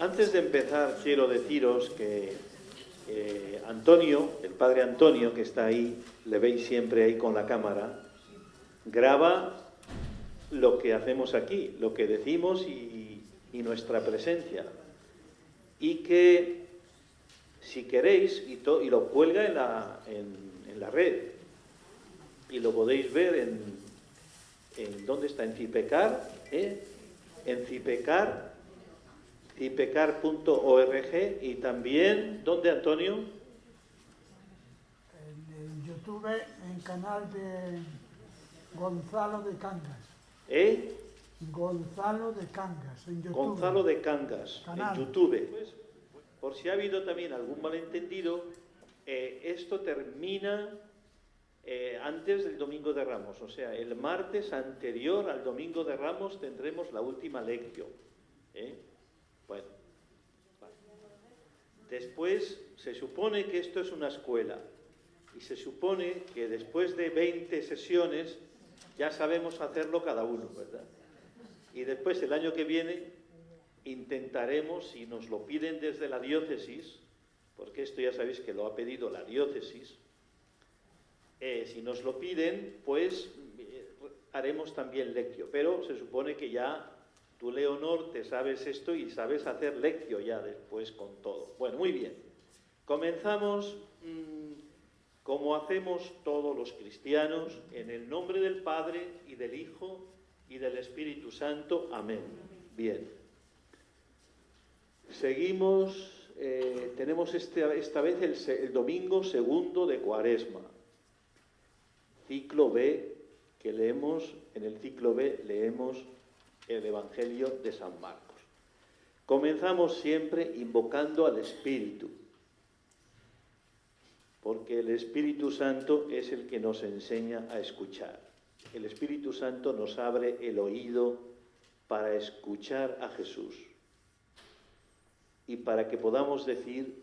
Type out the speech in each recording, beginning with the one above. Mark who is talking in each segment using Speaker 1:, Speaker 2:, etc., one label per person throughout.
Speaker 1: Antes de empezar, quiero deciros que Antonio, el padre Antonio, que está ahí, le veis siempre ahí con la cámara, graba lo que hacemos aquí, lo que decimos y nuestra presencia. Y que, si queréis, y lo cuelga en la red, y lo podéis ver en ¿dónde está? En Cipecar, en Cipecar, cipecar.org, y también, ¿dónde, Antonio?
Speaker 2: En YouTube, en canal de Gonzalo de Cangas. Gonzalo de Cangas, en YouTube.
Speaker 1: Gonzalo de Cangas,
Speaker 2: Canal.
Speaker 1: en YouTube. Pues, por si ha habido también algún malentendido, esto termina antes del Domingo de Ramos, o sea, el martes anterior al Domingo de Ramos tendremos la última lección. Bueno, vale. Después se supone que esto es una escuela y se supone que después de 20 sesiones ya sabemos hacerlo cada uno, ¿verdad? Y después el año que viene intentaremos, si nos lo piden desde la diócesis, porque esto ya sabéis que lo ha pedido la diócesis, si nos lo piden, pues haremos también lectio, pero se supone que ya tú, Leonor, te sabes esto y sabes hacer lectio ya después con todo. Bueno, muy bien. Comenzamos como hacemos todos los cristianos, en el nombre del Padre y del Hijo y del Espíritu Santo. Amén. Bien. Seguimos, tenemos esta vez el domingo segundo de Cuaresma. Ciclo B, que leemos, en el ciclo B leemos el Evangelio de San Marcos. Comenzamos siempre invocando al Espíritu, porque el Espíritu Santo es el que nos enseña a escuchar. El Espíritu Santo nos abre el oído para escuchar a Jesús y para que podamos decir: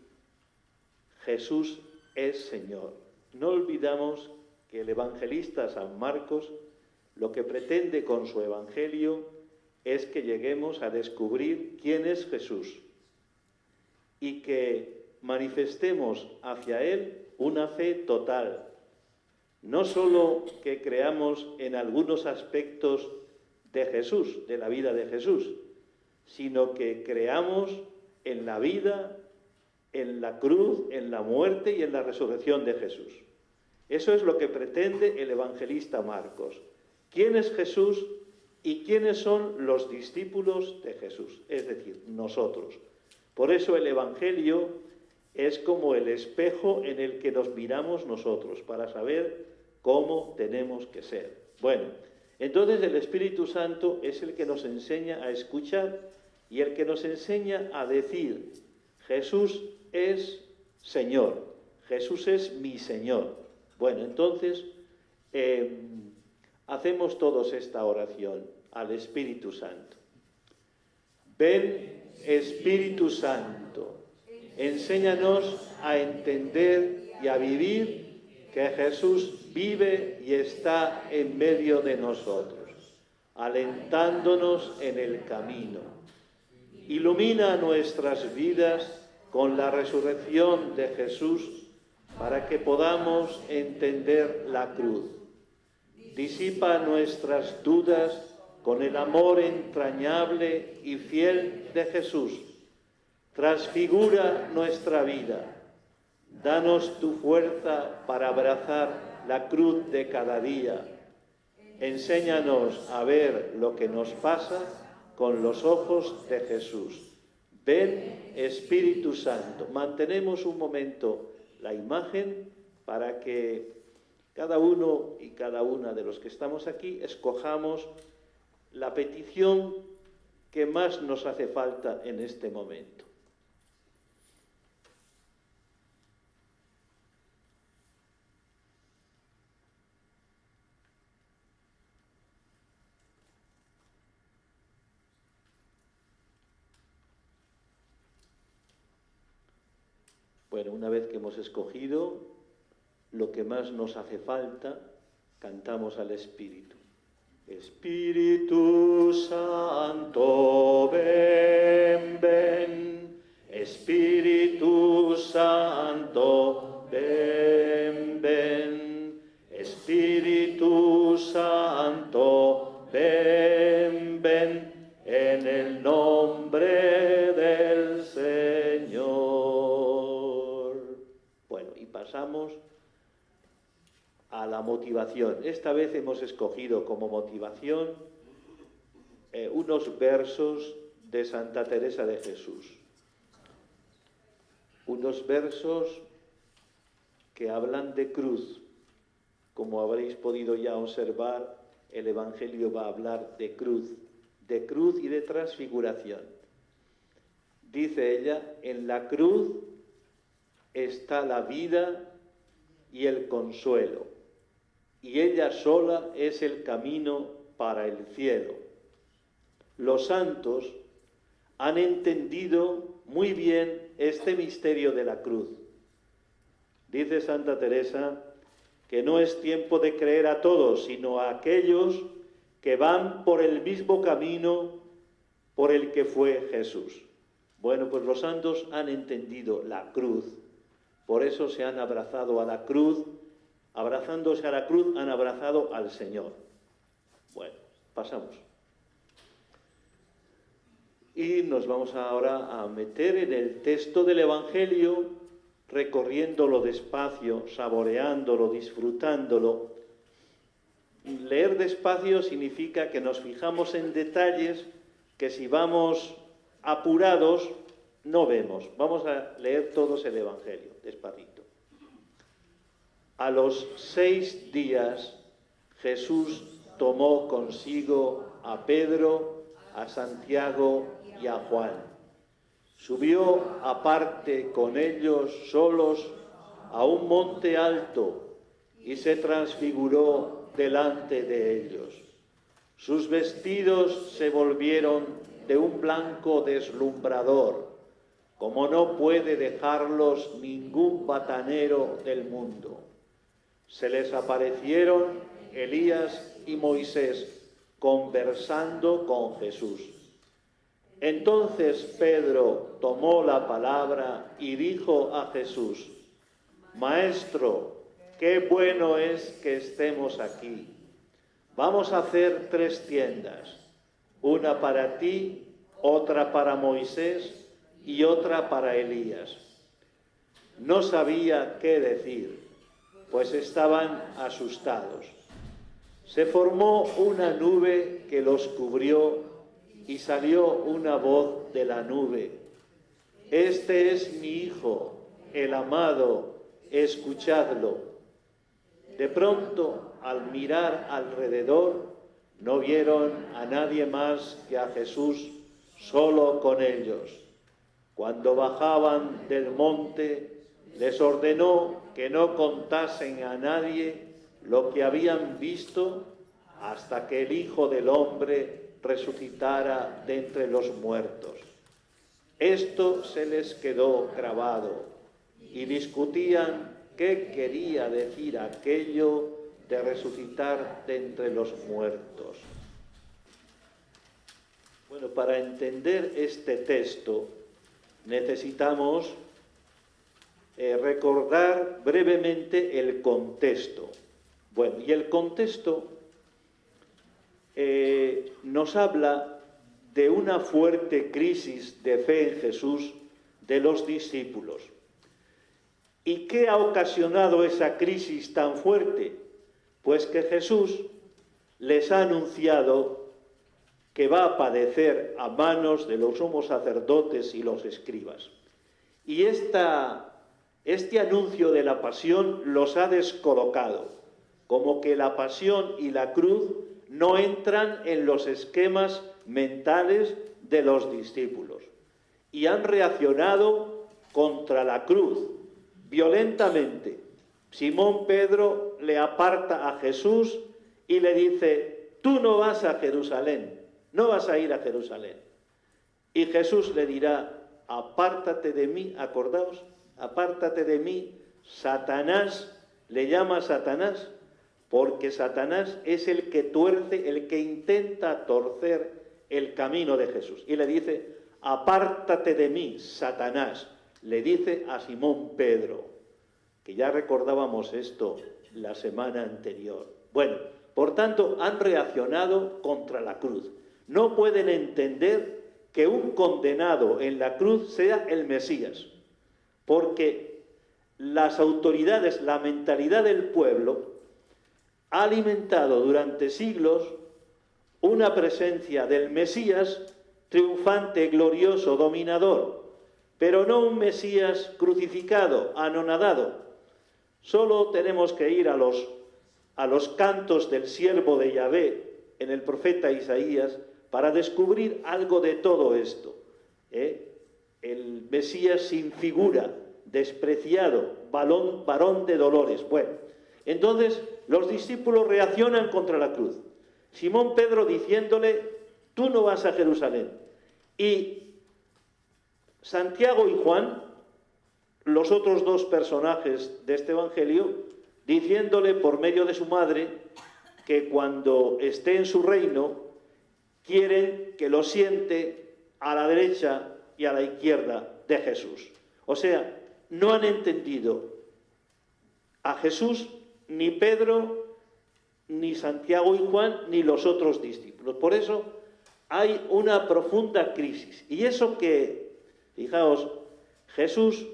Speaker 1: Jesús es Señor. No olvidamos que el evangelista San Marcos lo que pretende con su evangelio es que lleguemos a descubrir quién es Jesús y que manifestemos hacia Él una fe total. No solo que creamos en algunos aspectos de Jesús, de la vida de Jesús, sino que creamos en la vida, en la cruz, en la muerte y en la resurrección de Jesús. Eso es lo que pretende el evangelista Marcos. ¿Quién es Jesús y quiénes son los discípulos de Jesús? Es decir, nosotros. Por eso el Evangelio es como el espejo en el que nos miramos nosotros para saber cómo tenemos que ser. Bueno, entonces el Espíritu Santo es el que nos enseña a escuchar y el que nos enseña a decir: Jesús es Señor, Jesús es mi Señor. Bueno, entonces hacemos todos esta oración al Espíritu Santo. Ven, Espíritu Santo, enséñanos a entender y a vivir que Jesús vive y está en medio de nosotros, alentándonos en el camino. Ilumina nuestras vidas con la resurrección de Jesús para que podamos entender la cruz. Disipa nuestras dudas con el amor entrañable y fiel de Jesús. Transfigura nuestra vida. Danos tu fuerza para abrazar la cruz de cada día. Enséñanos a ver lo que nos pasa con los ojos de Jesús. Ven, Espíritu Santo. Mantenemos un momento la imagen para que cada uno y cada una de los que estamos aquí escojamos la petición que más nos hace falta en este momento. Bueno, una vez que hemos escogido lo que más nos hace falta, cantamos al Espíritu. Espíritu Santo, ven, ven. Espíritu Santo, ven, ven. Espíritu Santo, ven, ven. En el nombre del Señor. Bueno, y pasamos a la motivación. Esta vez hemos escogido como motivación unos versos de Santa Teresa de Jesús. Unos versos que hablan de cruz. Como habréis podido ya observar, el Evangelio va a hablar de cruz y de transfiguración. Dice ella, en la cruz está la vida y el consuelo, y ella sola es el camino para el cielo. Los santos han entendido muy bien este misterio de la cruz. Dice Santa Teresa que no es tiempo de creer a todos, sino a aquellos que van por el mismo camino por el que fue Jesús. Bueno, pues los santos han entendido la cruz, por eso se han abrazado a la cruz, abrazándose a la cruz han abrazado al Señor. Bueno, pasamos. Y nos vamos ahora a meter en el texto del Evangelio, recorriéndolo despacio, saboreándolo, disfrutándolo. Leer despacio significa que nos fijamos en detalles que si vamos apurados no vemos. Vamos a leer todos el Evangelio, despacito. A los 6 días Jesús tomó consigo a Pedro, a Santiago y a Juan. Subió aparte con ellos solos a un monte alto y se transfiguró delante de ellos. Sus vestidos se volvieron de un blanco deslumbrador, como no puede dejarlos ningún batanero del mundo. Se les aparecieron Elías y Moisés conversando con Jesús. Entonces Pedro tomó la palabra y dijo a Jesús: Maestro, qué bueno es que estemos aquí. Vamos a hacer 3 tiendas, una para ti, otra para Moisés y otra para Elías. No sabía qué decir, pues estaban asustados. Se formó una nube que los cubrió y salió una voz de la nube: Este es mi Hijo, el amado, escuchadlo. De pronto, al mirar alrededor, no vieron a nadie más que a Jesús solo con ellos. Cuando bajaban del monte, les ordenó que no contasen a nadie lo que habían visto hasta que el Hijo del Hombre resucitara de entre los muertos. Esto se les quedó grabado y discutían qué quería decir aquello de resucitar de entre los muertos. Bueno, para entender este texto necesitamos recordar brevemente el contexto. Bueno, y el contexto nos habla de una fuerte crisis de fe en Jesús de los discípulos. ¿Y qué ha ocasionado esa crisis tan fuerte? Pues que Jesús les ha anunciado que va a padecer a manos de los sumos sacerdotes y los escribas. Y este anuncio de la pasión los ha descolocado, como que la pasión y la cruz no entran en los esquemas mentales de los discípulos. Y han reaccionado contra la cruz, violentamente. Simón Pedro le aparta a Jesús y le dice: tú no vas a Jerusalén, no vas a ir a Jerusalén. Y Jesús le dirá: apártate de mí, acordaos, apártate de mí, Satanás. Le llama Satanás porque Satanás es el que tuerce, el que intenta torcer el camino de Jesús. Y le dice: apártate de mí, Satanás, le dice a Simón Pedro, que ya recordábamos esto la semana anterior. Bueno, por tanto, han reaccionado contra la cruz. No pueden entender que un condenado en la cruz sea el Mesías, porque las autoridades, la mentalidad del pueblo, ha alimentado durante siglos una presencia del Mesías triunfante, glorioso, dominador, pero no un Mesías crucificado, anonadado. Solo tenemos que ir a los cantos del siervo de Yahvé en el profeta Isaías para descubrir algo de todo esto. El Mesías sin figura, despreciado, varón de dolores. Bueno, entonces los discípulos reaccionan contra la cruz. Simón Pedro diciéndole, tú no vas a Jerusalén. Y Santiago y Juan, los otros dos personajes de este evangelio, diciéndole por medio de su madre que cuando esté en su reino quieren que lo siente a la derecha y a la izquierda de Jesús. O sea, no han entendido a Jesús ni Pedro, ni Santiago y Juan, ni los otros discípulos. Por eso hay una profunda crisis. Y eso que, fijaos, Jesús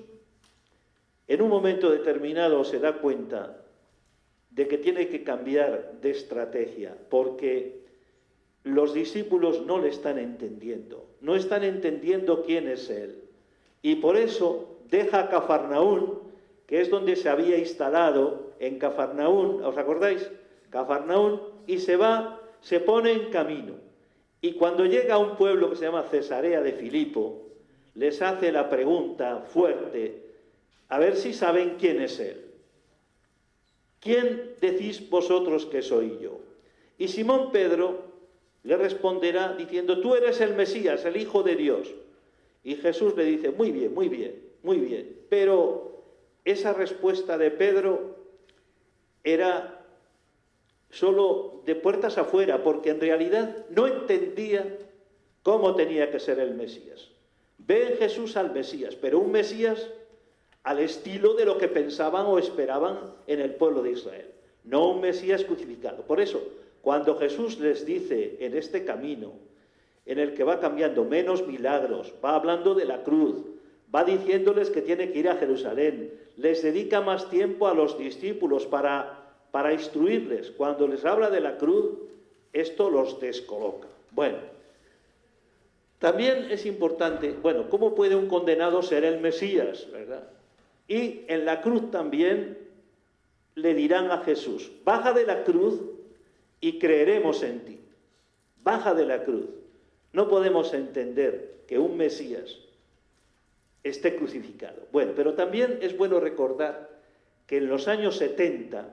Speaker 1: en un momento determinado se da cuenta de que tiene que cambiar de estrategia, porque los discípulos no le están entendiendo, no están entendiendo quién es Él. Y por eso deja Cafarnaún, que es donde se había instalado, en Cafarnaún, ¿os acordáis? Cafarnaún, y se pone en camino. Y cuando llega a un pueblo que se llama Cesarea de Filipo, les hace la pregunta fuerte, a ver si saben quién es Él. ¿Quién decís vosotros que soy yo? Y Simón Pedro le responderá diciendo, tú eres el Mesías, el Hijo de Dios. Y Jesús le dice, muy bien, muy bien, muy bien. Pero esa respuesta de Pedro era solo de puertas afuera, porque en realidad no entendía cómo tenía que ser el Mesías. Ve en Jesús al Mesías, pero un Mesías al estilo de lo que pensaban o esperaban en el pueblo de Israel, no un Mesías crucificado. Por eso, cuando Jesús les dice en este camino, en el que va cambiando menos milagros, va hablando de la cruz, va diciéndoles que tiene que ir a Jerusalén, les dedica más tiempo a los discípulos para instruirles. Cuando les habla de la cruz, esto los descoloca. Bueno, también es importante, bueno, ¿cómo puede un condenado ser el Mesías, verdad? Y en la cruz también le dirán a Jesús, baja de la cruz y creeremos en ti. Baja de la cruz. No podemos entender que un Mesías esté crucificado. Bueno, pero también es bueno recordar que en los años 70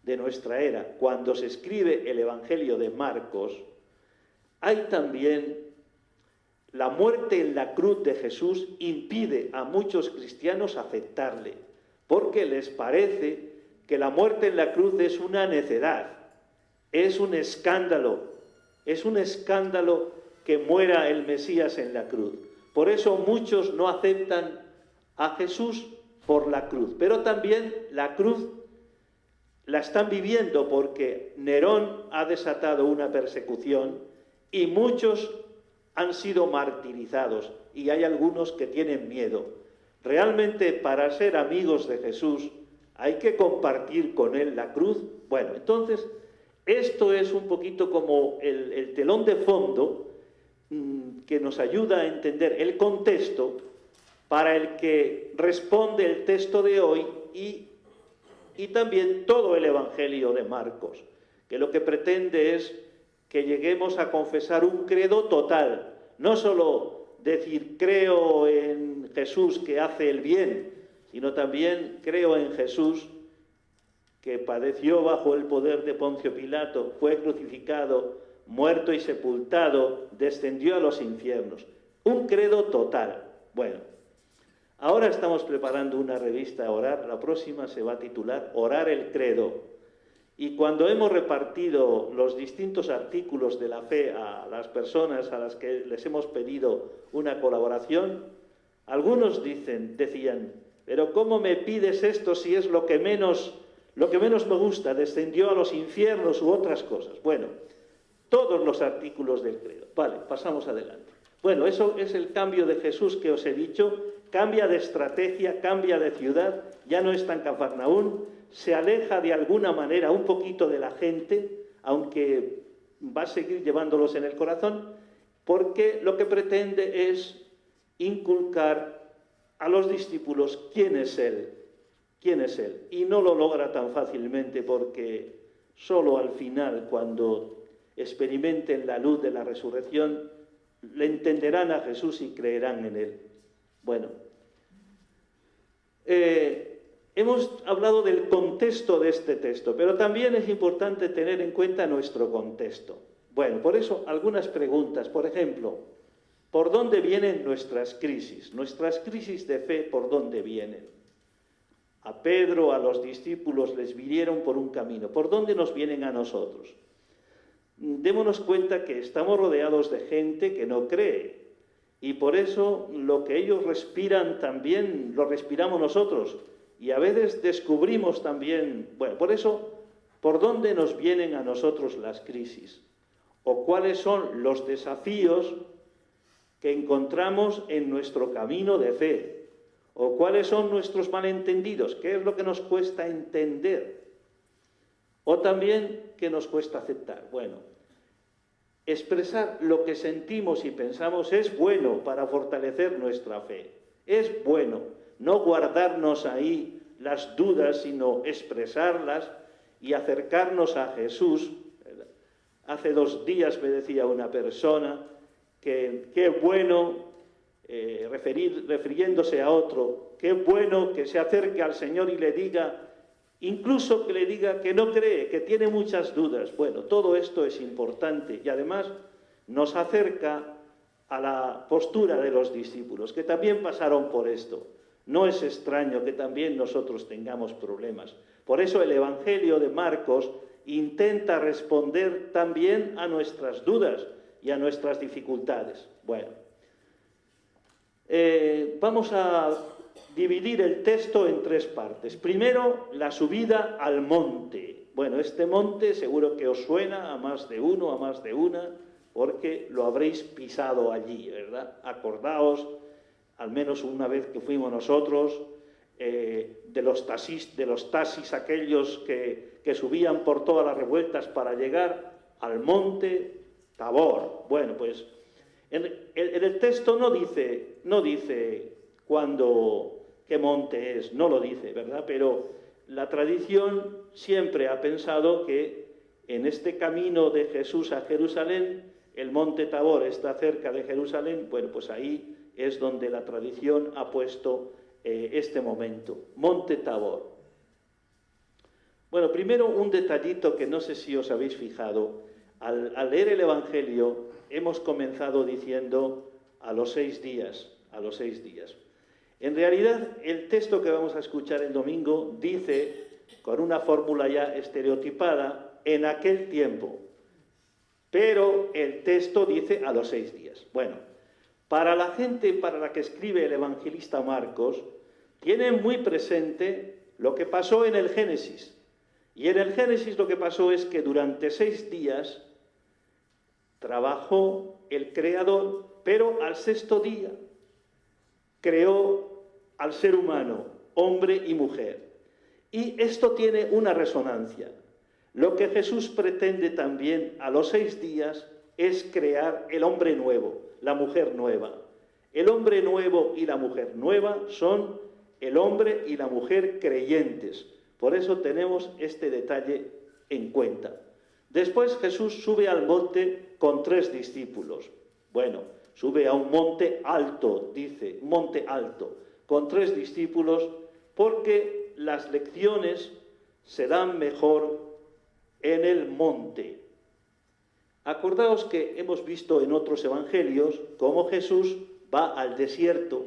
Speaker 1: de nuestra era, cuando se escribe el Evangelio de Marcos, hay también la muerte en la cruz de Jesús impide a muchos cristianos aceptarle, porque les parece que la muerte en la cruz es una necedad, es un escándalo que muera el Mesías en la cruz. Por eso muchos no aceptan a Jesús por la cruz, pero también la cruz la están viviendo porque Nerón ha desatado una persecución y muchos han sido martirizados y hay algunos que tienen miedo. Realmente para ser amigos de Jesús hay que compartir con Él la cruz. Bueno, entonces esto es un poquito como el telón de fondo que nos ayuda a entender el contexto para el que responde el texto de hoy y también todo el Evangelio de Marcos, que lo que pretende es que lleguemos a confesar un credo total, no solo decir creo en Jesús que hace el bien, sino también creo en Jesús que padeció bajo el poder de Poncio Pilato, fue crucificado, muerto y sepultado, descendió a los infiernos. Un credo total. Bueno, ahora estamos preparando una revista Orar, la próxima se va a titular Orar el Credo. Y cuando hemos repartido los distintos artículos de la fe a las personas a las que les hemos pedido una colaboración, algunos decían, pero ¿cómo me pides esto si es lo que menos me gusta? Descendió a los infiernos u otras cosas. Bueno, todos los artículos del credo. Vale, pasamos adelante. Bueno, eso es el cambio de Jesús que os he dicho. Cambia de estrategia, cambia de ciudad, ya no está en Cafarnaún, se aleja de alguna manera un poquito de la gente, aunque va a seguir llevándolos en el corazón, porque lo que pretende es inculcar a los discípulos quién es Él, y no lo logra tan fácilmente porque solo al final, cuando experimenten la luz de la resurrección, le entenderán a Jesús y creerán en Él. Bueno, hemos hablado del contexto de este texto, pero también es importante tener en cuenta nuestro contexto. Bueno, por eso algunas preguntas. Por ejemplo, ¿por dónde vienen nuestras crisis? Nuestras crisis de fe, ¿por dónde vienen? A Pedro, a los discípulos, les vinieron por un camino. ¿Por dónde nos vienen a nosotros? Démonos cuenta que estamos rodeados de gente que no cree. Y por eso lo que ellos respiran también lo respiramos nosotros. Y a veces descubrimos también, bueno, por eso, ¿por dónde nos vienen a nosotros las crisis? ¿O cuáles son los desafíos que encontramos en nuestro camino de fe? ¿O cuáles son nuestros malentendidos? ¿Qué es lo que nos cuesta entender? O también, ¿qué nos cuesta aceptar? Bueno, expresar lo que sentimos y pensamos es bueno para fortalecer nuestra fe. Es bueno no guardarnos ahí las dudas, sino expresarlas y acercarnos a Jesús. Hace 2 días me decía una persona que qué bueno, refiriéndose a otro, qué bueno que se acerque al Señor y le diga, incluso que le diga que no cree, que tiene muchas dudas. Bueno, todo esto es importante y además nos acerca a la postura de los discípulos, que también pasaron por esto. No es extraño que también nosotros tengamos problemas. Por eso el Evangelio de Marcos intenta responder también a nuestras dudas y a nuestras dificultades. Bueno, vamos a dividir el texto en 3 partes. Primero, la subida al monte. Bueno, este monte seguro que os suena a más de uno, a más de una, porque lo habréis pisado allí, ¿verdad? Acordaos, al menos una vez que fuimos nosotros, de los taxis aquellos que subían por todas las revueltas para llegar al monte Tabor. Bueno, pues en el texto no dice qué monte es, no lo dice, ¿verdad? Pero la tradición siempre ha pensado que en este camino de Jesús a Jerusalén, el monte Tabor está cerca de Jerusalén. Bueno, pues ahí es donde la tradición ha puesto este momento, monte Tabor. Bueno, primero un detallito que no sé si os habéis fijado. Al leer el Evangelio hemos comenzado diciendo a los 6 días. En realidad, el texto que vamos a escuchar el domingo dice, con una fórmula ya estereotipada, en aquel tiempo. Pero el texto dice a los 6 días. Bueno, para la gente para la que escribe el evangelista Marcos, tiene muy presente lo que pasó en el Génesis. Y en el Génesis lo que pasó es que durante 6 días trabajó el Creador, pero al 6.º día creó al ser humano, hombre y mujer. Y esto tiene una resonancia. Lo que Jesús pretende también a los 6 días es crear el hombre nuevo, la mujer nueva. El hombre nuevo y la mujer nueva son el hombre y la mujer creyentes. Por eso tenemos este detalle en cuenta. Después Jesús sube al monte con 3 discípulos. Bueno, sube a un monte alto, dice, monte alto, con 3 discípulos, porque las lecciones se dan mejor en el monte. Acordaos que hemos visto en otros evangelios cómo Jesús va al desierto,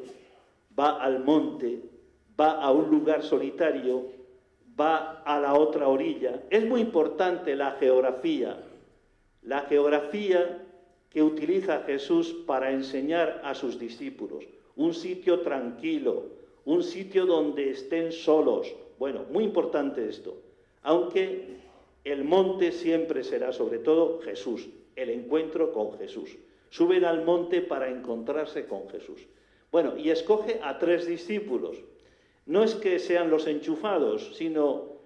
Speaker 1: va al monte, va a un lugar solitario, va a la otra orilla. Es muy importante la geografía que utiliza Jesús para enseñar a sus discípulos. Un sitio tranquilo, un sitio donde estén solos. Bueno, muy importante esto. Aunque el monte siempre será sobre todo Jesús, el encuentro con Jesús. Suben al monte para encontrarse con Jesús. Bueno, y escoge a 3 discípulos. No es que sean los enchufados, sino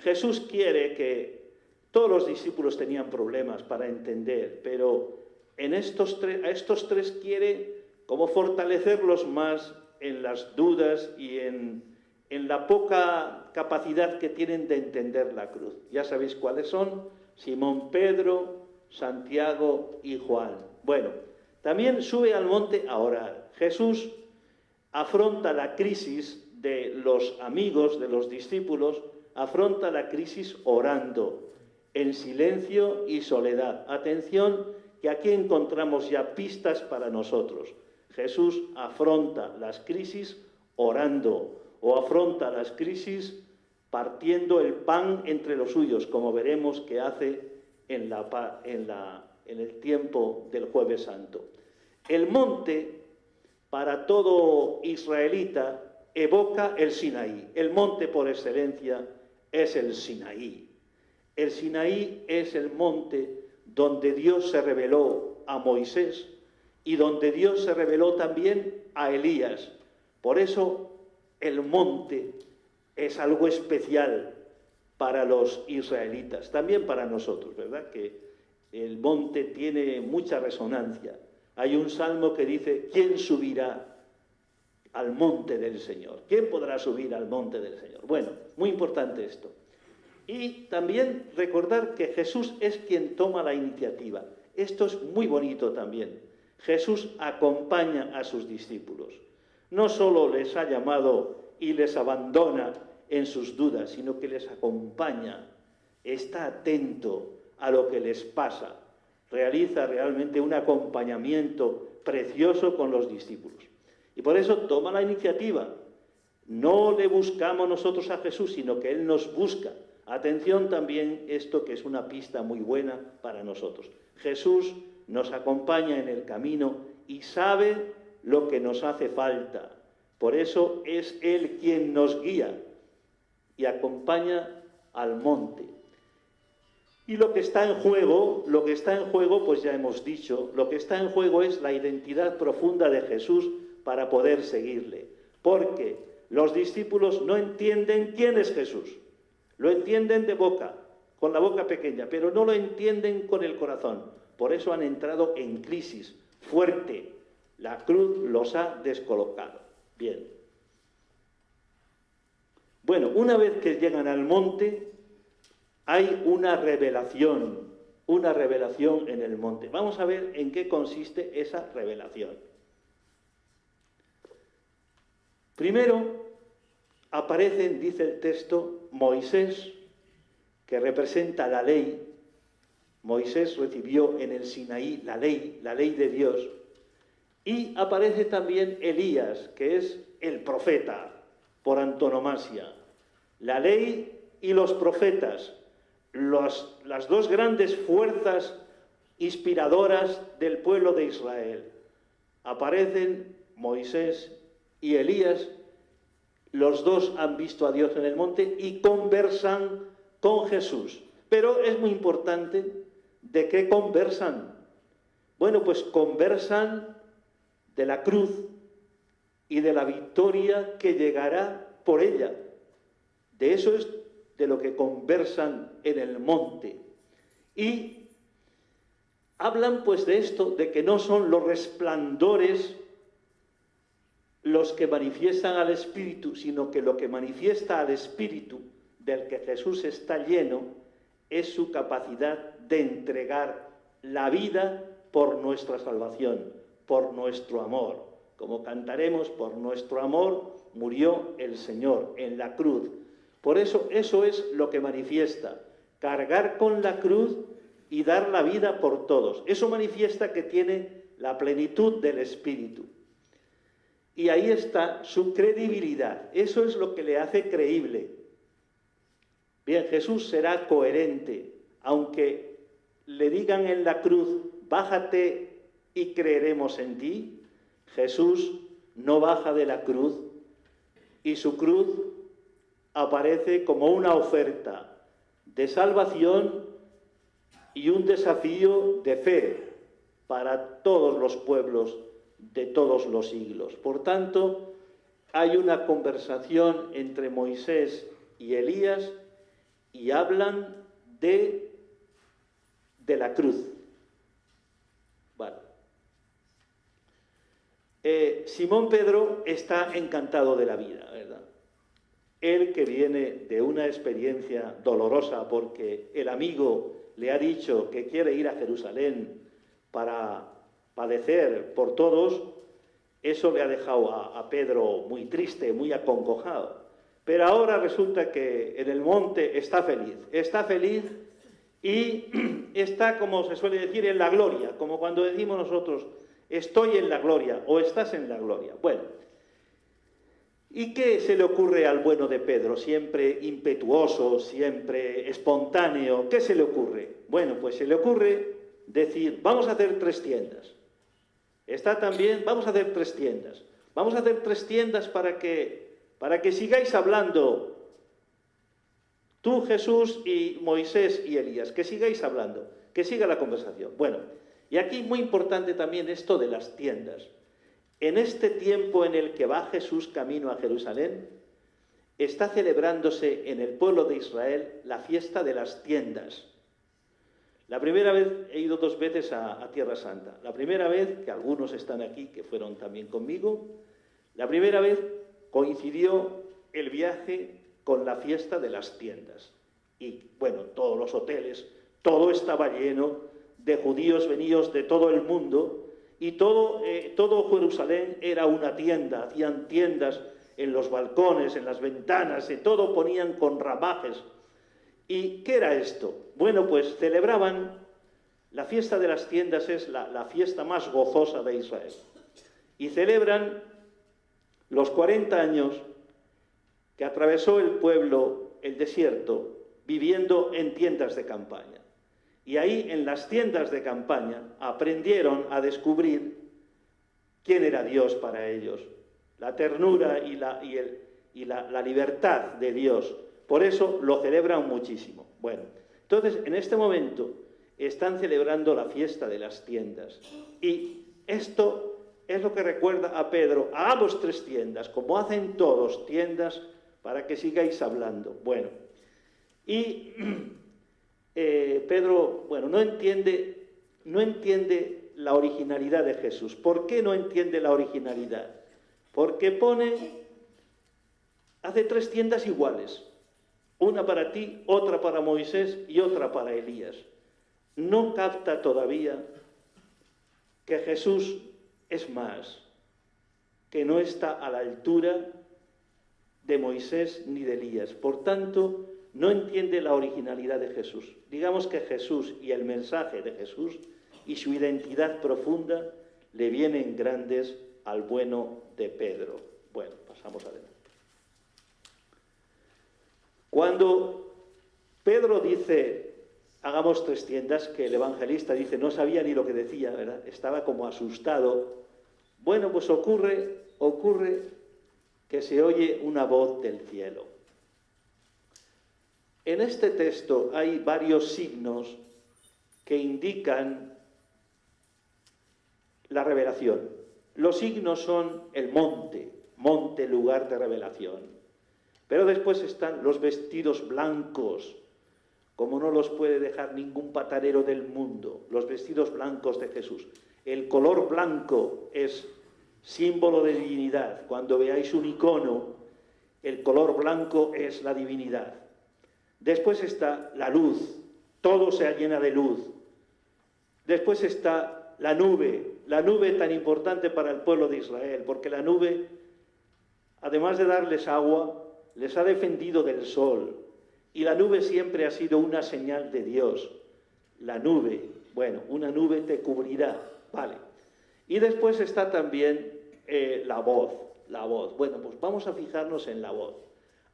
Speaker 1: Jesús quiere que todos los discípulos tenían problemas para entender, pero a estos tres quiere como fortalecerlos más en las dudas y en la poca capacidad que tienen de entender la cruz. Ya sabéis cuáles son: Simón Pedro, Santiago y Juan. Bueno, también sube al monte a orar. Jesús afronta la crisis de los amigos, de los discípulos, afronta la crisis orando, en silencio y soledad. Atención, que aquí encontramos ya pistas para nosotros. Jesús afronta las crisis orando, o afronta las crisis partiendo el pan entre los suyos, como veremos que hace en el tiempo del Jueves Santo. El monte, para todo israelita, evoca el Sinaí. El monte por excelencia es el Sinaí. El Sinaí es el monte donde Dios se reveló a Moisés y donde Dios se reveló también a Elías. Por eso el monte es algo especial para los israelitas, también para nosotros, ¿verdad? Que el monte tiene mucha resonancia. Hay un salmo que dice: ¿quién subirá al monte del Señor? ¿Quién podrá subir al monte del Señor? Bueno, muy importante esto. Y también recordar que Jesús es quien toma la iniciativa. Esto es muy bonito también. Jesús acompaña a sus discípulos. No solo les ha llamado y les abandona en sus dudas, sino que les acompaña, está atento a lo que les pasa, realiza realmente un acompañamiento precioso con los discípulos. Y por eso toma la iniciativa. No le buscamos nosotros a Jesús, sino que Él nos busca. Atención también esto, que es una pista muy buena para nosotros. Jesús nos acompaña en el camino y sabe lo que nos hace falta. Por eso es Él quien nos guía y acompaña al monte. Y lo que está en juego, pues ya hemos dicho, lo que está en juego es la identidad profunda de Jesús para poder seguirle. Porque los discípulos no entienden quién es Jesús. Lo entienden de boca, con la boca pequeña, pero no lo entienden con el corazón. Por eso han entrado en crisis fuerte. La cruz los ha descolocado. Bien. Bueno, una vez que llegan al monte, hay una revelación en el monte. Vamos a ver en qué consiste esa revelación. Primero aparecen, dice el texto, Moisés, que representa la ley. Moisés recibió en el Sinaí la ley de Dios. Y aparece también Elías, que es el profeta por antonomasia. La ley y los profetas, las dos grandes fuerzas inspiradoras del pueblo de Israel. Aparecen Moisés y Elías, los dos han visto a Dios en el monte y conversan con Jesús. Pero es muy importante, ¿de qué conversan? Bueno, pues conversan de la cruz y de la victoria que llegará por ella. De eso es de lo que conversan en el monte. Y hablan pues de esto, de que no son los resplandores los que manifiestan al Espíritu, sino que lo que manifiesta al Espíritu del que Jesús está lleno es su capacidad de entregar la vida por nuestra salvación, por nuestro amor. Como cantaremos, por nuestro amor murió el Señor en la cruz. Por eso es lo que manifiesta, cargar con la cruz y dar la vida por todos. Eso manifiesta que tiene la plenitud del Espíritu. Y ahí está su credibilidad. Eso es lo que le hace creíble. Bien, Jesús será coherente, aunque le digan en la cruz, bájate y creeremos en ti. Jesús no baja de la cruz y su cruz aparece como una oferta de salvación y un desafío de fe para todos los pueblos de todos los siglos. Por tanto, hay una conversación entre Moisés y Elías y hablan de la cruz. Vale. Simón Pedro está encantado de la vida, ¿verdad? Él, que viene de una experiencia dolorosa porque el amigo le ha dicho que quiere ir a Jerusalén para padecer por todos, eso le ha dejado a Pedro muy triste, muy acongojado. Pero ahora resulta que en el monte está feliz y está, como se suele decir, en la gloria, como cuando decimos nosotros, estoy en la gloria o estás en la gloria. Bueno, ¿y qué se le ocurre al bueno de Pedro? Siempre impetuoso, siempre espontáneo. ¿Qué se le ocurre? Bueno, pues se le ocurre decir, vamos a hacer 3 tiendas. Está también, vamos a hacer 3 tiendas. Vamos a hacer 3 tiendas para que sigáis hablando, tú, Jesús, y Moisés y Elías, que sigáis hablando, que siga la conversación. Bueno, y aquí muy importante también esto de las tiendas. En este tiempo en el que va Jesús camino a Jerusalén, está celebrándose en el pueblo de Israel la fiesta de las tiendas. La primera vez, he ido 2 veces a Tierra Santa. La primera vez, que algunos están aquí, que fueron también conmigo, la primera vez coincidió el viaje con la fiesta de las tiendas. Y, bueno, todos los hoteles, todo estaba lleno de judíos venidos de todo el mundo, y todo Jerusalén era una tienda. Hacían tiendas en los balcones, en las ventanas, y todo ponían con ramajes. ¿Y qué era esto? Bueno, pues celebraban, la fiesta de las tiendas es la fiesta más gozosa de Israel. Y celebran los 40 años que atravesó el pueblo el desierto viviendo en tiendas de campaña. Y ahí, en las tiendas de campaña, aprendieron a descubrir quién era Dios para ellos, la ternura y la libertad de Dios. Por eso lo celebran muchísimo. Bueno, entonces, en este momento están celebrando la fiesta de las tiendas. Y esto es lo que recuerda a Pedro. Hagamos 3 tiendas, como hacen todos, tiendas para que sigáis hablando. Bueno, y Pedro, bueno, no entiende la originalidad de Jesús. ¿Por qué no entiende la originalidad? Porque hace 3 tiendas iguales. Una para ti, otra para Moisés y otra para Elías. No capta todavía que Jesús es más, que no está a la altura de Moisés ni de Elías. Por tanto, no entiende la originalidad de Jesús. Digamos que Jesús y el mensaje de Jesús y su identidad profunda le vienen grandes al bueno de Pedro. Bueno, pasamos adelante. Cuando Pedro dice, hagamos 3 tiendas, que el evangelista dice, no sabía ni lo que decía, ¿verdad? Estaba como asustado. Bueno, pues ocurre que se oye una voz del cielo. En este texto hay varios signos que indican la revelación. Los signos son el monte, lugar de revelación. Pero después están los vestidos blancos, como no los puede dejar ningún patarero del mundo, los vestidos blancos de Jesús. El color blanco es símbolo de divinidad. Cuando veáis un icono, el color blanco es la divinidad. Después está la luz, todo se llena de luz. Después está la nube tan importante para el pueblo de Israel, porque la nube, además de darles agua, les ha defendido del sol. Y la nube siempre ha sido una señal de Dios. La nube, bueno, una nube te cubrirá, vale. Y después está también la voz. Bueno, pues vamos a fijarnos en la voz.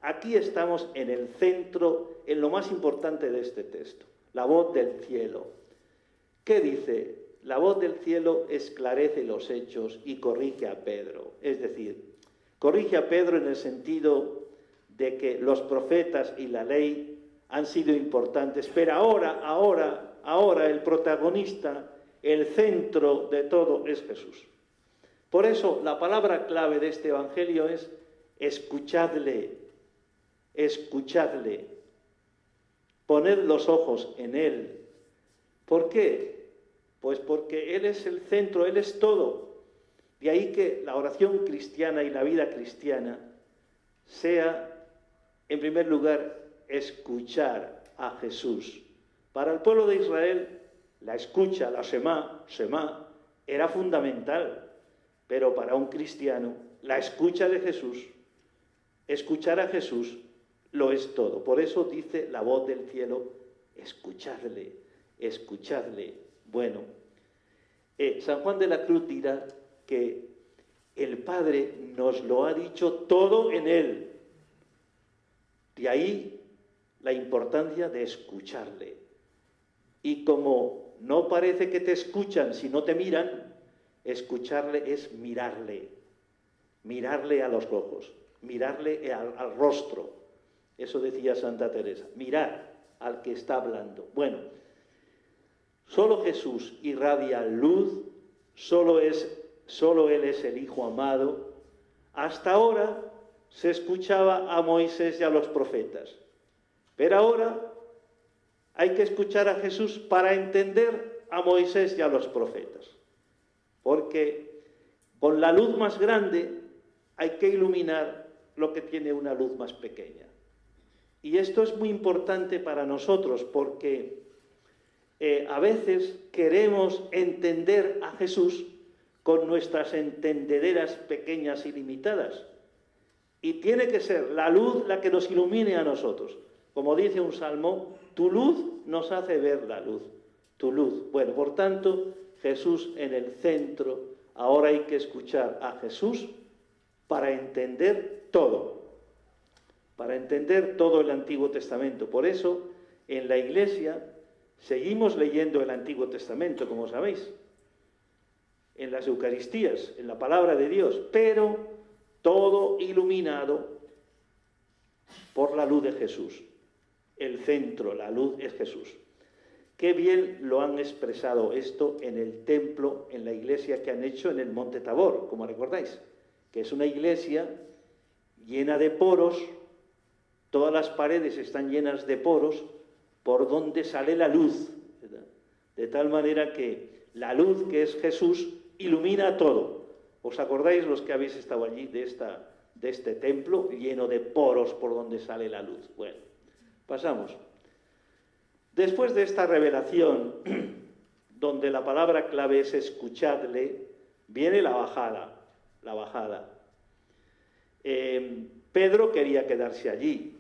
Speaker 1: Aquí estamos en el centro, en lo más importante de este texto, la voz del cielo. ¿Qué dice? La voz del cielo esclarece los hechos y corrige a Pedro. Es decir, corrige a Pedro en el sentido de que los profetas y la ley han sido importantes, pero ahora el protagonista, el centro de todo es Jesús. Por eso la palabra clave de este evangelio es escuchadle, escuchadle, poned los ojos en Él. ¿Por qué? Pues porque Él es el centro, Él es todo. De ahí que la oración cristiana y la vida cristiana sea, en primer lugar, escuchar a Jesús. Para el pueblo de Israel, la escucha, la Shema, era fundamental, pero para un cristiano, la escucha de Jesús, escuchar a Jesús, lo es todo. Por eso dice la voz del cielo, escuchadle, escuchadle. Bueno, San Juan de la Cruz dirá que el Padre nos lo ha dicho todo en Él. De ahí la importancia de escucharle. Y como no parece que te escuchan si no te miran, escucharle es mirarle, mirarle a los ojos, mirarle al rostro. Eso decía Santa Teresa, mirar al que está hablando. Bueno, solo Jesús irradia luz, solo Él es el Hijo amado. Hasta ahora se escuchaba a Moisés y a los profetas, pero ahora hay que escuchar a Jesús para entender a Moisés y a los profetas, porque con la luz más grande hay que iluminar lo que tiene una luz más pequeña. Y esto es muy importante para nosotros porque a veces queremos entender a Jesús con nuestras entendederas pequeñas y limitadas. Y tiene que ser la luz la que nos ilumine a nosotros. Como dice un salmo, tu luz nos hace ver la luz, tu luz. Bueno, por tanto, Jesús en el centro. Ahora hay que escuchar a Jesús para entender todo el Antiguo Testamento. Por eso, en la Iglesia seguimos leyendo el Antiguo Testamento, como sabéis, en las Eucaristías, en la palabra de Dios, pero todo iluminado por la luz de Jesús. El centro, la luz es Jesús. Qué bien lo han expresado esto en el templo, en la iglesia que han hecho en el Monte Tabor, como recordáis, que es una iglesia llena de poros, todas las paredes están llenas de poros por donde sale la luz, ¿verdad? De tal manera que la luz que es Jesús ilumina todo. ¿Os acordáis los que habéis estado allí de este templo lleno de poros por donde sale la luz? Bueno, pasamos. Después de esta revelación, donde la palabra clave es escuchadle, viene la bajada. Pedro quería quedarse allí,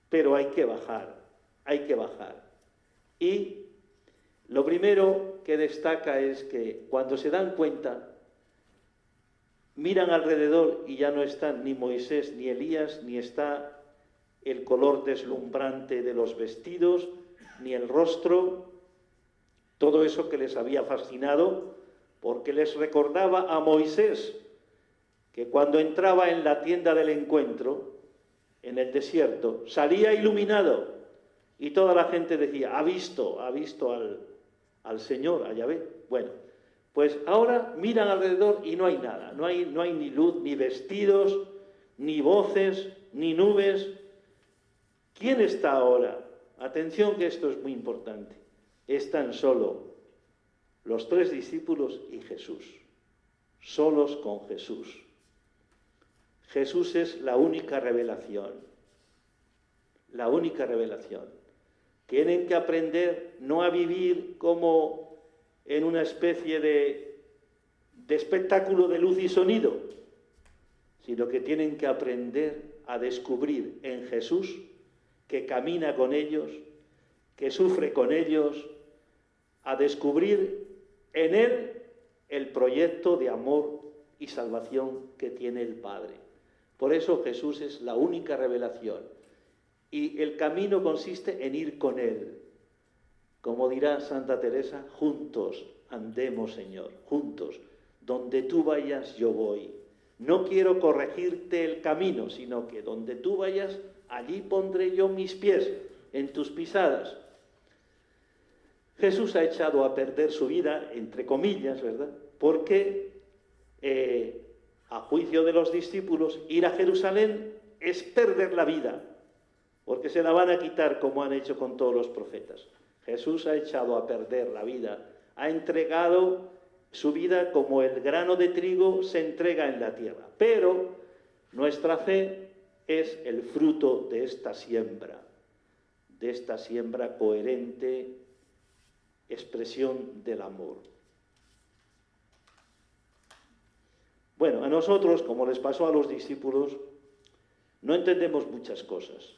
Speaker 1: pero hay que bajar. Y lo primero que destaca es que cuando se dan cuenta, miran alrededor y ya no están ni Moisés ni Elías, ni está el color deslumbrante de los vestidos, ni el rostro, todo eso que les había fascinado, porque les recordaba a Moisés, que cuando entraba en la tienda del encuentro, en el desierto, salía iluminado, y toda la gente decía, ha visto al Señor, a Yahvé. Bueno, pues ahora miran alrededor y no hay nada, no hay ni luz, ni vestidos, ni voces, ni nubes. ¿Quién está ahora? Atención, que esto es muy importante. Están solo los 3 discípulos y Jesús, solos con Jesús. Jesús es la única revelación, la única revelación. Tienen que aprender no a vivir como en una especie de espectáculo de luz y sonido, sino que tienen que aprender a descubrir en Jesús, que camina con ellos, que sufre con ellos, a descubrir en Él el proyecto de amor y salvación que tiene el Padre. Por eso Jesús es la única revelación. Y el camino consiste en ir con Él. Como dirá Santa Teresa, juntos andemos, Señor, juntos. Donde tú vayas, yo voy. No quiero corregirte el camino, sino que donde tú vayas, allí pondré yo mis pies, en tus pisadas. Jesús ha echado a perder su vida, entre comillas, ¿verdad? Porque, a juicio de los discípulos, ir a Jerusalén es perder la vida, porque se la van a quitar como han hecho con todos los profetas. Jesús ha echado a perder la vida, ha entregado su vida como el grano de trigo se entrega en la tierra. Pero nuestra fe es el fruto de esta siembra coherente, expresión del amor. Bueno, a nosotros, como les pasó a los discípulos, no entendemos muchas cosas.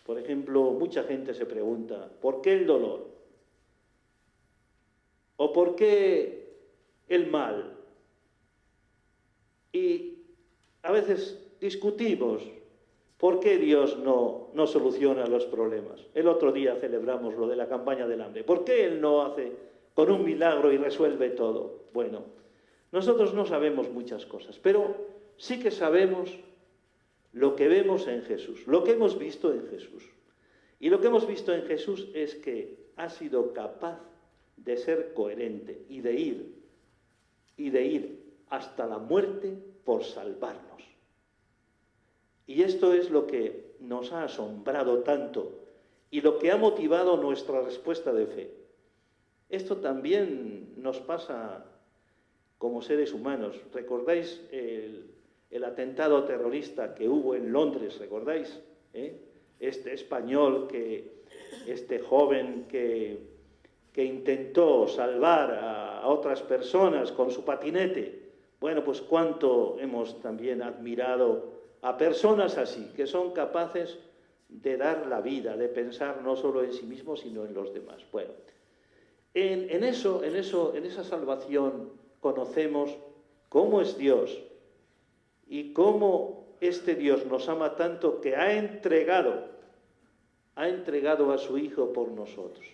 Speaker 1: Por ejemplo, mucha gente se pregunta, ¿por qué el dolor? ¿O por qué el mal? Y a veces discutimos, ¿por qué Dios no soluciona los problemas? El otro día celebramos lo de la campaña del hambre. ¿Por qué Él no hace con un milagro y resuelve todo? Bueno, nosotros no sabemos muchas cosas, pero sí que sabemos lo que vemos en Jesús, lo que hemos visto en Jesús. Y lo que hemos visto en Jesús es que ha sido capaz de ser coherente y de ir hasta la muerte por salvarnos. Y esto es lo que nos ha asombrado tanto y lo que ha motivado nuestra respuesta de fe. Esto también nos pasa como seres humanos. ¿Recordáis el atentado terrorista que hubo en Londres? ¿Recordáis? Este español, este joven que intentó salvar a otras personas con su patinete. Bueno, pues cuánto hemos también admirado a personas así, que son capaces de dar la vida, de pensar no solo en sí mismos, sino en los demás. Bueno, en esa salvación conocemos cómo es Dios y cómo este Dios nos ama tanto que ha entregado a su Hijo por nosotros.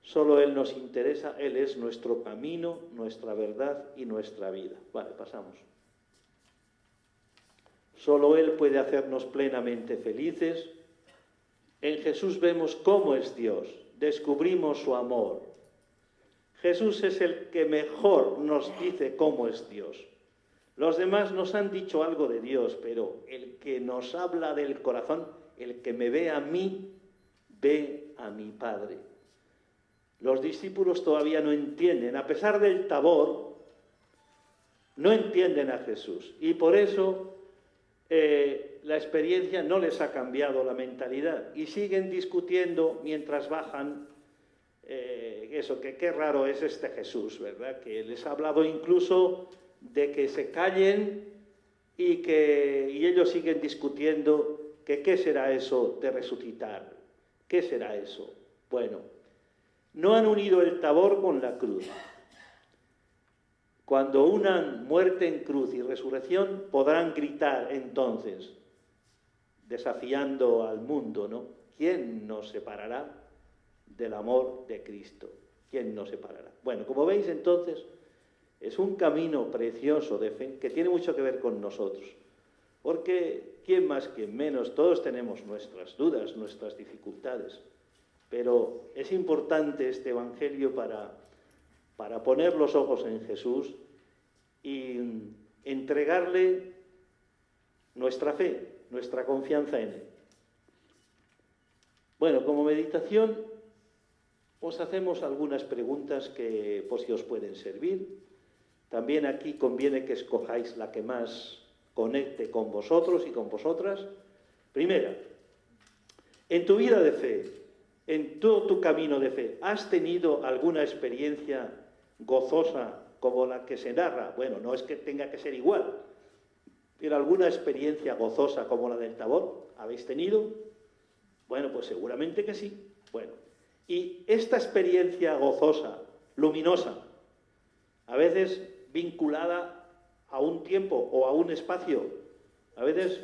Speaker 1: Solo Él nos interesa, Él es nuestro camino, nuestra verdad y nuestra vida. Vale, pasamos. Solo Él puede hacernos plenamente felices. En Jesús vemos cómo es Dios, descubrimos su amor. Jesús es el que mejor nos dice cómo es Dios. Los demás nos han dicho algo de Dios, pero el que nos habla del corazón, el que me ve a mí, ve a mi Padre. Los discípulos todavía no entienden, a pesar del Tabor, no entienden a Jesús. Y por eso la experiencia no les ha cambiado la mentalidad. Y siguen discutiendo mientras bajan eso, que qué raro es este Jesús, ¿verdad? Que les ha hablado incluso de que se callen y ellos siguen discutiendo que qué será eso de resucitar. ¿Qué será eso? Bueno, no han unido el Tabor con la cruz. Cuando unan muerte en cruz y resurrección, podrán gritar entonces, desafiando al mundo, ¿no? ¿Quién nos separará del amor de Cristo? ¿Quién nos separará? Bueno, como veis entonces, es un camino precioso de fe que tiene mucho que ver con nosotros. Porque quién más, quién menos, todos tenemos nuestras dudas, nuestras dificultades. Pero es importante este Evangelio para poner los ojos en Jesús y entregarle nuestra fe, nuestra confianza en Él. Bueno, como meditación os hacemos algunas preguntas que por si os pueden servir. También aquí conviene que escojáis la que más conecte con vosotros y con vosotras. Primera, en tu vida de fe, en todo tu camino de fe, ¿has tenido alguna experiencia gozosa como la que se narra? Bueno, no es que tenga que ser igual, pero alguna experiencia gozosa como la del Tabor, ¿habéis tenido? Bueno, pues seguramente que sí. Bueno, y esta experiencia gozosa, luminosa, a veces vinculada a un tiempo o a un espacio A veces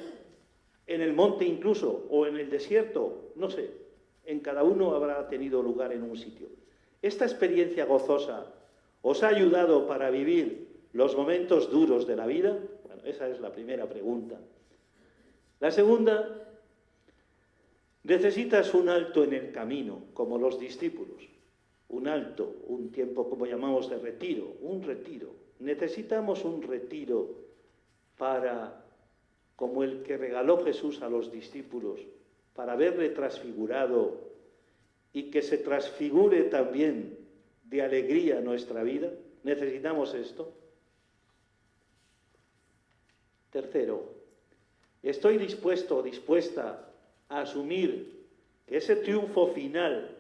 Speaker 1: en el monte incluso, o en el desierto, no sé, en cada uno habrá tenido lugar en un sitio. ¿Esta experiencia gozosa os ha ayudado para vivir los momentos duros de la vida? Bueno, esa es la primera pregunta. La segunda, necesitas un alto en el camino, como los discípulos. Un alto, un tiempo como llamamos de retiro, un retiro. Necesitamos un retiro para, como el que regaló Jesús a los discípulos, para verle transfigurado y que se transfigure también de alegría nuestra vida. ¿Necesitamos esto? Tercero, estoy dispuesto o dispuesta a asumir que ese triunfo final,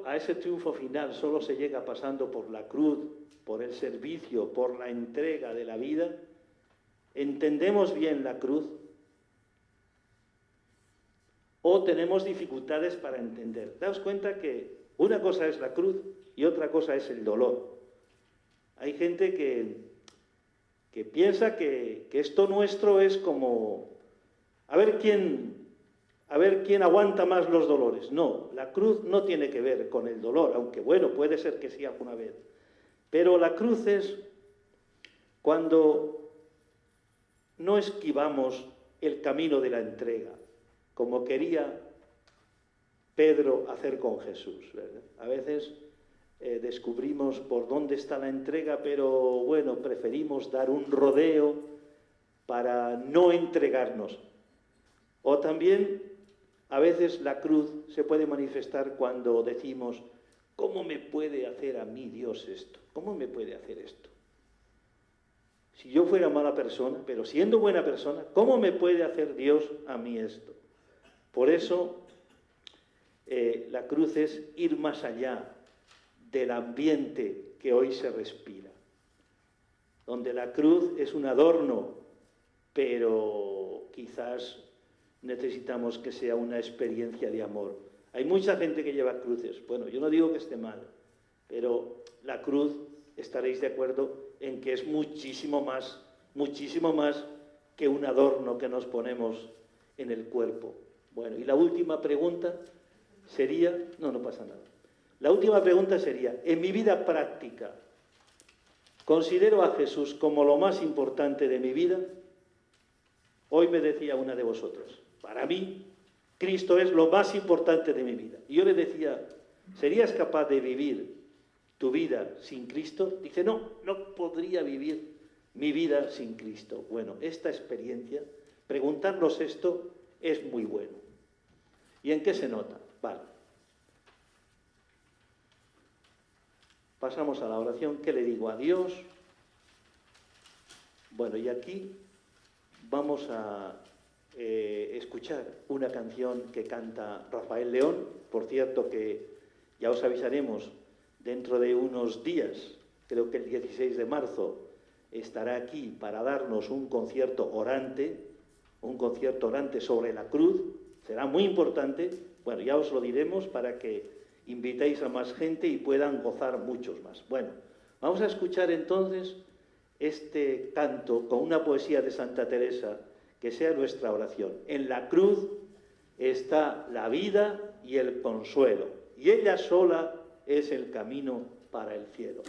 Speaker 1: a ese triunfo final solo se llega pasando por la cruz, por el servicio, por la entrega de la vida. ¿Entendemos bien la cruz? ¿O tenemos dificultades para entender? Daos cuenta que una cosa es la cruz y otra cosa es el dolor. Hay gente que piensa que esto nuestro es como a ver quién aguanta más los dolores. No, la cruz no tiene que ver con el dolor, aunque bueno, puede ser que sí alguna vez. Pero la cruz es cuando no esquivamos el camino de la entrega, como quería Pedro hacer con Jesús, ¿verdad? A veces descubrimos por dónde está la entrega, pero bueno, preferimos dar un rodeo para no entregarnos. O también, a veces la cruz se puede manifestar cuando decimos, ¿cómo me puede hacer a mí Dios esto? ¿Cómo me puede hacer esto? Si yo fuera mala persona, pero siendo buena persona, ¿cómo me puede hacer Dios a mí esto? Por eso, la cruz es ir más allá del ambiente que hoy se respira, donde la cruz es un adorno, pero quizás necesitamos que sea una experiencia de amor. Hay mucha gente que lleva cruces. Bueno, yo no digo que esté mal, pero la cruz, estaréis de acuerdo en que es muchísimo más que un adorno que nos ponemos en el cuerpo. Bueno, y la última pregunta sería, no pasa nada. La última pregunta sería, en mi vida práctica, ¿considero a Jesús como lo más importante de mi vida? Hoy me decía una de vosotros, para mí, Cristo es lo más importante de mi vida. Y yo le decía, ¿serías capaz de vivir tu vida sin Cristo? Dice, no podría vivir mi vida sin Cristo. Bueno, esta experiencia, preguntarnos esto es muy bueno. ¿Y en qué se nota? Vale. Pasamos a la oración. ¿Qué le digo a Dios? Bueno, y aquí vamos a escuchar una canción que canta Rafael León. Por cierto que ya os avisaremos dentro de unos días, creo que el 16 de marzo, estará aquí para darnos un concierto orante sobre la cruz. Será muy importante. Bueno, ya os lo diremos para que invitéis a más gente y puedan gozar muchos más. Bueno, vamos a escuchar entonces este canto con una poesía de Santa Teresa que sea nuestra oración. En la cruz está la vida y el consuelo, y ella sola es el camino para el cielo.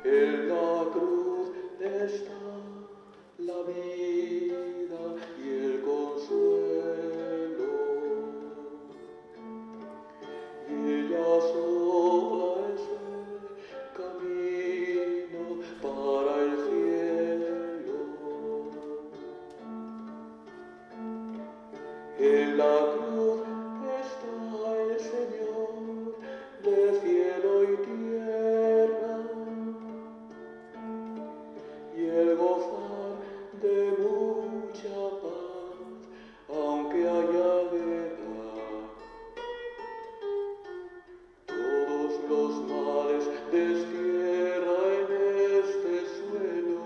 Speaker 3: En la cruz está la vida y el consuelo, y ella sola es el camino para el cielo. En la cruz está el Señor de cielo y tierra, y el gozar de mucha paz, aunque haya guerra. Todos los males destierra en este suelo,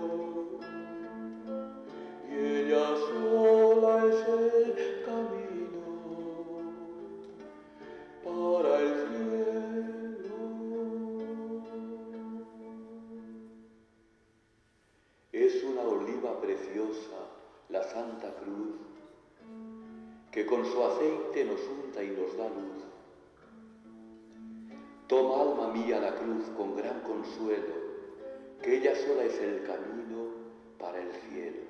Speaker 3: y ella sola es el camino la Santa Cruz, que con su aceite nos unta y nos da luz. Toma, alma mía, la cruz con gran consuelo, que ella sola es el camino para el cielo.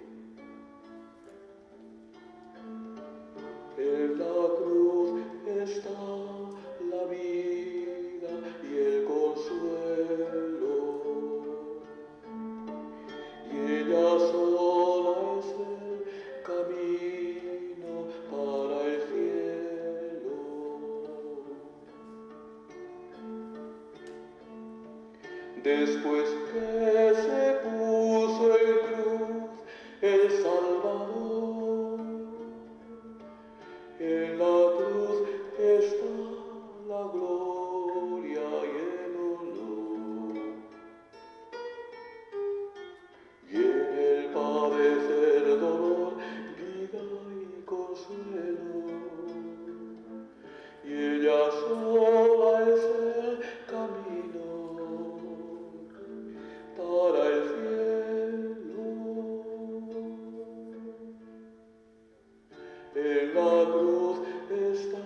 Speaker 3: En la cruz está la vida y el consuelo, y ella sola es el camino para el cielo. Después que se puso en cruz el Salvador, en la cruz está la gloria y el honor, y en el padecer dolor, vida y consuelo, y ella sola es el camino para el cielo. En la cruz está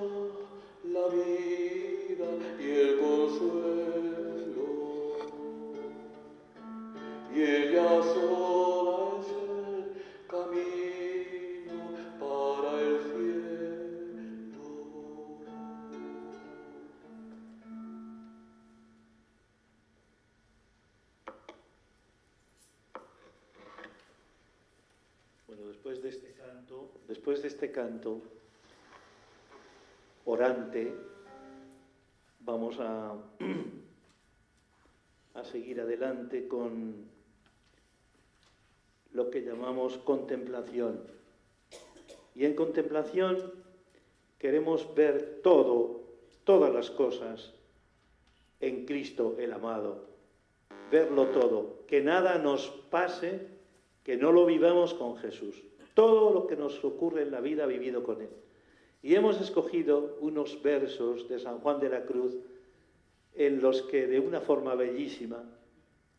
Speaker 3: la vida y el consuelo, y ella sola es el camino para el cielo.
Speaker 1: Bueno, después de este canto orante, vamos a seguir adelante con lo que llamamos contemplación. Y en contemplación queremos ver todas las cosas en Cristo el amado. Verlo todo, que nada nos pase, que no lo vivamos con Jesús. Todo lo que nos ocurre en la vida vivido con Él. Y hemos escogido unos versos de San Juan de la Cruz en los que de una forma bellísima,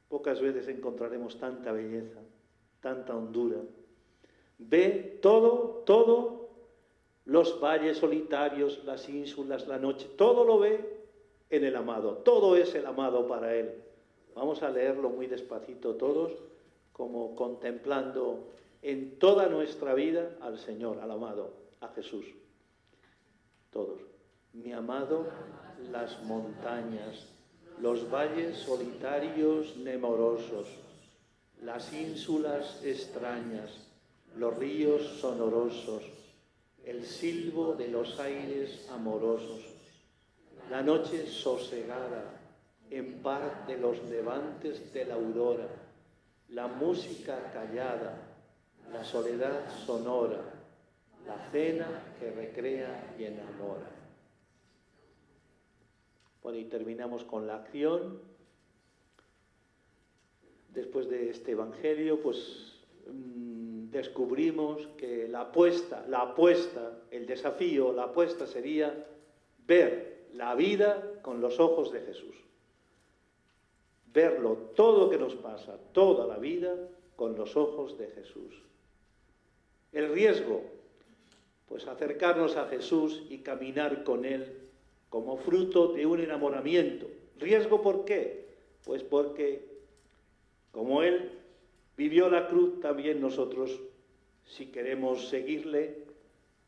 Speaker 1: pocas veces encontraremos tanta belleza, tanta hondura. Ve todo, los valles solitarios, las ínsulas, la noche, todo lo ve en el amado. Todo es el amado para Él. Vamos a leerlo muy despacito todos, como contemplando en toda nuestra vida al Señor, al amado, a Jesús. Todos. Mi amado, las montañas, los valles solitarios nemorosos, las ínsulas extrañas, los ríos sonorosos, el silbo de los aires amorosos, la noche sosegada, en par de los levantes de la aurora, la música callada, la soledad sonora, la cena que recrea y enamora. Bueno, y terminamos con la acción. Después de este Evangelio, pues descubrimos que la apuesta, el desafío, la apuesta sería ver la vida con los ojos de Jesús. Verlo, todo lo que nos pasa, toda la vida, con los ojos de Jesús. El riesgo, pues acercarnos a Jesús y caminar con Él como fruto de un enamoramiento. ¿Riesgo por qué? Pues porque, como Él vivió la cruz, también nosotros, si queremos seguirle,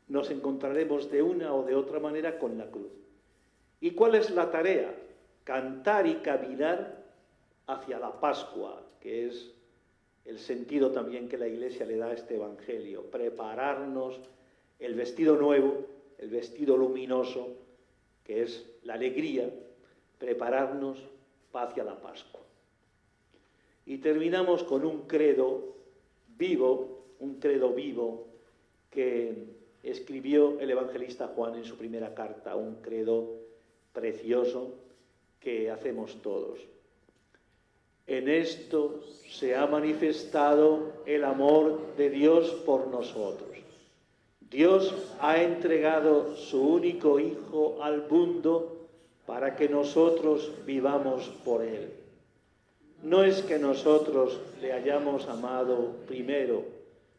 Speaker 1: nos encontraremos de una o de otra manera con la cruz. ¿Y cuál es la tarea? Cantar y caminar hacia la Pascua, que es el sentido también que la Iglesia le da a este Evangelio. Prepararnos el vestido nuevo, el vestido luminoso, que es la alegría, prepararnos hacia la Pascua. Y terminamos con un credo vivo que escribió el evangelista Juan en su primera carta, un credo precioso que hacemos todos. En esto se ha manifestado el amor de Dios por nosotros. Dios ha entregado su único Hijo al mundo para que nosotros vivamos por Él. No es que nosotros le hayamos amado primero,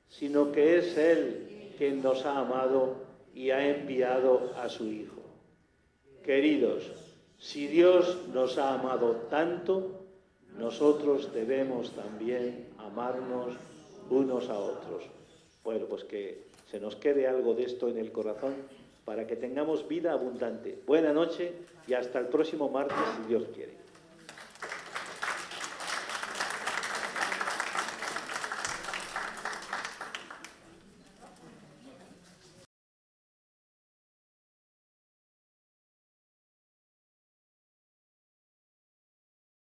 Speaker 1: sino que es Él quien nos ha amado y ha enviado a su Hijo. Queridos, si Dios nos ha amado tanto, nosotros debemos también amarnos unos a otros. Bueno, pues que se nos quede algo de esto en el corazón para que tengamos vida abundante. Buena noche y hasta el próximo martes, si Dios quiere.